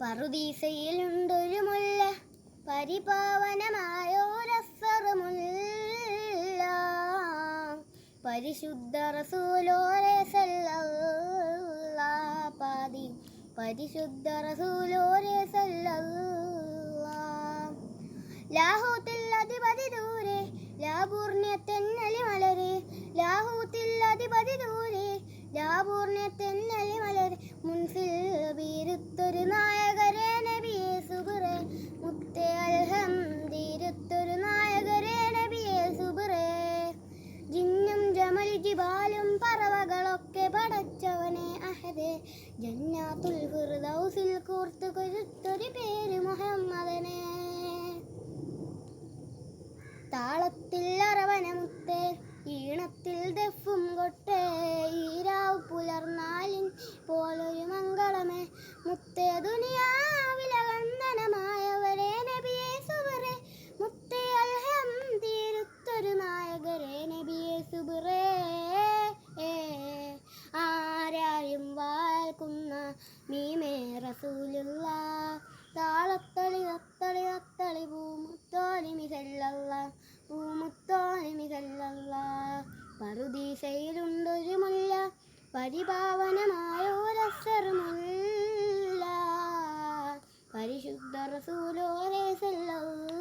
പറുദീസയിലുണ്ടൊരു മുല്ല, പരിപാവനമായോരസ്സറുമുല്ല. പരിശുദ്ധ റസൂലോരെ സല്ലല്ലാഹ് പാതി, പരിശുദ്ധ റസൂലോരെ സല്ലല്ലാഹ്. ലാഹൂത്തിൽ അധിപതി ദൂരെ, ലാപൂർണ്യത്തെന്നലി മലരെ. ലാഹൂത്തിൽ അധിപതി ദൂരെ, ലാപൂർണ്യത്തെന്നലി മലരെ. മുൻസിൽ വീരുത്തൊരു നായകരെ നബിയെ സുബുറെ, മുത്തേ അൽഹംദീരുത്തൊരു നായകരെ നബിയെ സുബുറെ. ജിന്നും ജമൽ ജിബാലും പറവകളൊക്കെ പടച്ചവനെ അഹദേ, ജന്നാത്തുൽ ഫിർദൗസിൽ കൂർത്തു കൊരുത്തൊരു പേര് മുഹമ്മദനെ. താളത്തിൽ അറവന മുത്തേ, ഈണത്തിൽ ദഫും കൊട്ടേ. ഈരാവ് പുലർന്നാലിൻ പോലൊരു മംഗളമേ മുത്തേ, ദുനിയാവിലെ വന്ദനമായവരെ നബിയെ സുബുറെ, മുത്തേ അൽഹംദീരുത്തൊരു നായകരെ നബിയെ സുബുറെ. ആരായും വാൽക്കുന്ന മീമേ റസൂലുള്ളാഹ്, താളത്തളി തത്തളി തത്തളി പൂമുത്തോലിമി സല്ലല്ലാഹ്, പൂമുത്തോലിമി സല്ലല്ലാഹ്. പറുദീസയിലുണ്ടൊരു മുല്ല, പരിപാവനമായോരസ്സറുമുല്ല. പരിശുദ്ധ റസൂലോരെ സല്ലല്ലാഹ്.